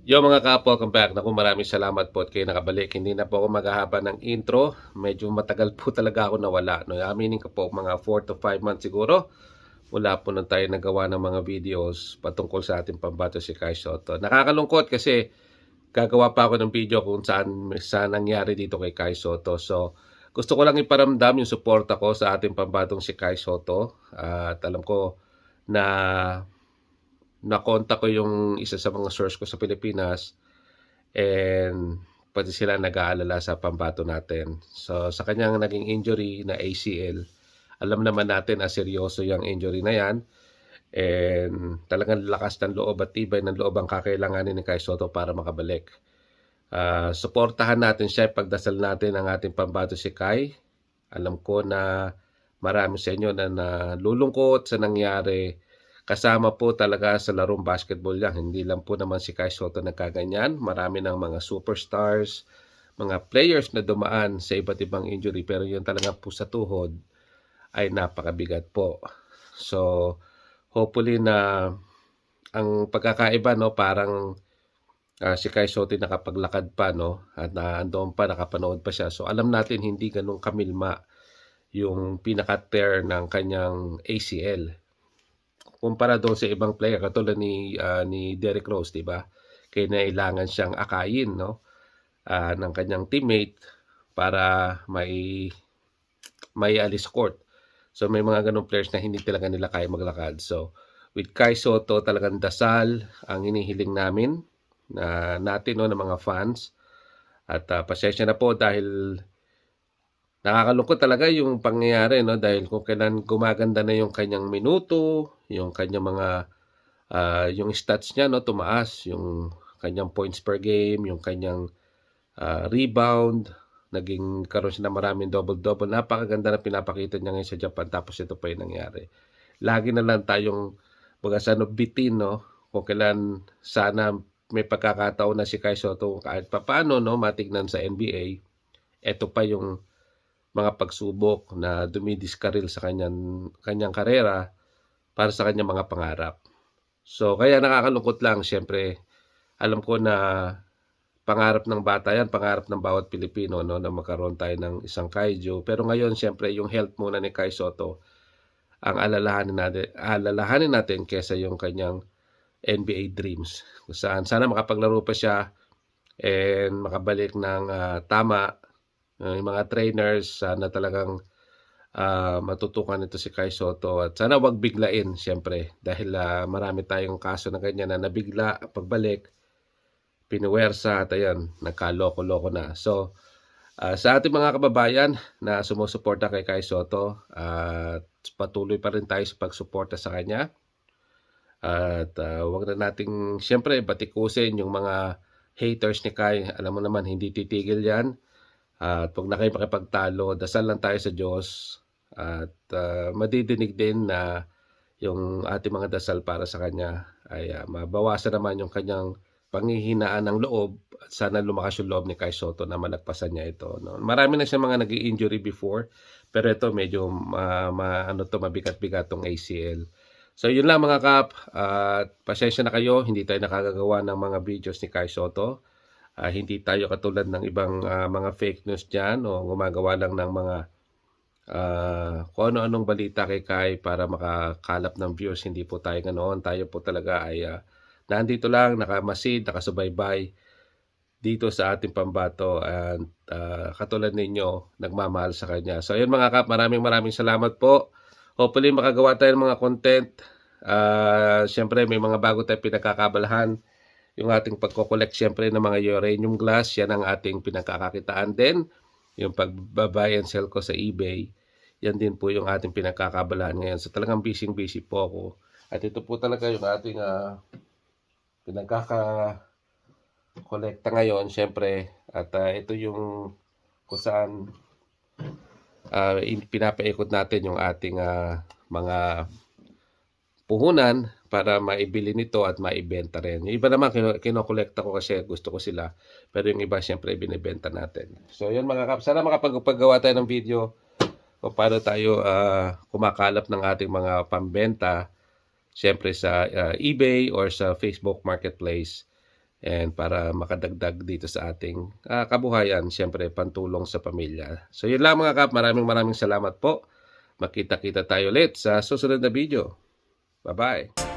Yo mga kapo, welcome back. Naku, maraming salamat po at kayo nakabalik. Hindi na po ako maghahaba ng intro. Medyo matagal po talaga ako nawala. No, aminin ko po mga 4 to 5 months siguro. Wala po nang tayo nagawa ng mga videos patungkol sa ating pambato si Kai Soto. Nakakalungkot kasi gagawa pa ako ng video kung saan nangyari dito kay Kai Soto. So, gusto ko lang iparamdam yung suporta ko sa ating pambatong si Kai Soto. At alam ko na nakontak ko yung isa sa mga source ko sa Pilipinas and pati sila nag-aalala sa pambato natin. So sa kanyang naging injury na ACL, alam naman natin na seryoso yung injury na yan and talagang lakas ng loob at tibay ng loob ang kakailanganin ni Kai Soto para makabalik. Suportahan natin siya, pagdasal natin ang ating pambato si Kai. Alam ko na marami sa inyo na nalulungkot sa nangyari. Kasama po talaga sa larong basketball yan. Hindi lang po naman si Kai Soto nagkaganyan. Marami ng mga superstars, mga players na dumaan sa iba't ibang injury. Pero yun talaga po sa tuhod ay napakabigat po. So, hopefully na ang pagkakaiba, no, parang si Kai Soto nakapaglakad pa, no, at andoon pa, nakapanood pa siya. So, alam natin hindi ganun kamilma yung pinaka-tear ng kanyang ACL kumpara doon sa ibang player katulad ni Derrick Rose, 'di ba? Kailangan siyang akayin, no? Ng kanyang teammate para may alis court. So may mga ganung players na hindi talaga nila kaya maglakad. So with Kai Soto, talagang dasal ang inihiling namin na natin, no, ng mga fans. At pasensya na po dahil nakakalungkot talaga yung pangyayari, no, dahil kung kailan gumaganda na yung kanyang minuto, yung kanyang mga yung stats niya, no, tumaas, yung kanyang points per game, yung kanyang rebound, naging karoon siya na maraming double-double. Napakaganda na pinapakita niya ngayon sa Japan, tapos ito pa yung nangyari. Lagi na lang tayong bitin, no, kung kailan sana may pagkakataon na si Kai Soto kahit papaano, no, matignan sa NBA. Ito pa yung mga pagsubok na dumidiskaril sa kanyang karera para sa kanyang mga pangarap. So kaya nakakalungkot lang, siyempre alam ko na pangarap ng bata yan, pangarap ng bawat Pilipino, no, na magkaroon tayo ng isang kaiju. Pero ngayon siyempre yung health muna ni Kai Soto ang alalahanin natin kesa yung kanyang NBA dreams. Kung saan sana makapaglaro pa siya and makabalik ng tama. Yung mga trainers sana talagang matutukan ito si Kai Soto at sana wag biglain siyempre dahil marami tayong kaso na ganyan na nabigla pagbalik, pinuwersa at ayan, nagkaloko-loko na. So sa ating mga kababayan na sumusuporta kay Kai Soto, at patuloy pa rin tayo sa pagsuporta sa kanya. At wag na nating siyempre batikusin yung mga haters ni Kai. Alam mo naman hindi titigil yan. At huwag na kayo makipagtalo, dasal lang tayo sa Diyos at madidinig din na yung ating mga dasal para sa Kanya ay mabawasan naman yung kanyang panghihinaan ng loob at sana lumakas yung loob ni Kai Soto na malagpasan niya ito. No? Marami na siya mga nag-injury before pero ito medyo mabigat-bigat tong ACL. So yun lang mga kap, at pasensya na kayo, hindi tayo nakagagawa ng mga videos ni Kai Soto. Hindi tayo katulad ng ibang mga fake news dyan o gumagawa lang ng mga kung ano-anong balita kay Kai para makakalap ng views. Hindi po tayo ganoon. Tayo po talaga ay nandito lang, nakamasid, nakasubaybay dito sa ating pambato and katulad ninyo, nagmamahal sa kanya. So ayun mga kap, maraming salamat po. Hopefully makagawa tayo ng mga content. Siyempre may mga bago tayong pinagkakabalahan. Yung ating pagko-collect siyempre ng mga uranium glass, yan ang ating pinagkakakitaan din. Yung pag-buy and sell ko sa eBay, yan din po yung ating pinagkakabalahan ngayon. So talagang busy po ako. At ito po talaga yung ating pinagkaka-kolekta ngayon, siyempre. At ito yung kung saan pinapaikot natin yung ating mga puhunan para maibili nito at maibenta rin. Yung iba naman kinokolekta ko kasi gusto ko sila. Pero yung iba siyempre binibenta natin. So yun mga kap, sana makapaggawa tayo ng video kung paano tayo kumakalap ng ating mga pambenta. Siyempre sa eBay or sa Facebook Marketplace. and para makadagdag dito sa ating kabuhayan, siyempre pantulong sa pamilya. So yun lang mga kap, maraming salamat po. Makita-kita tayo ulit sa susunod na video. Bye-bye!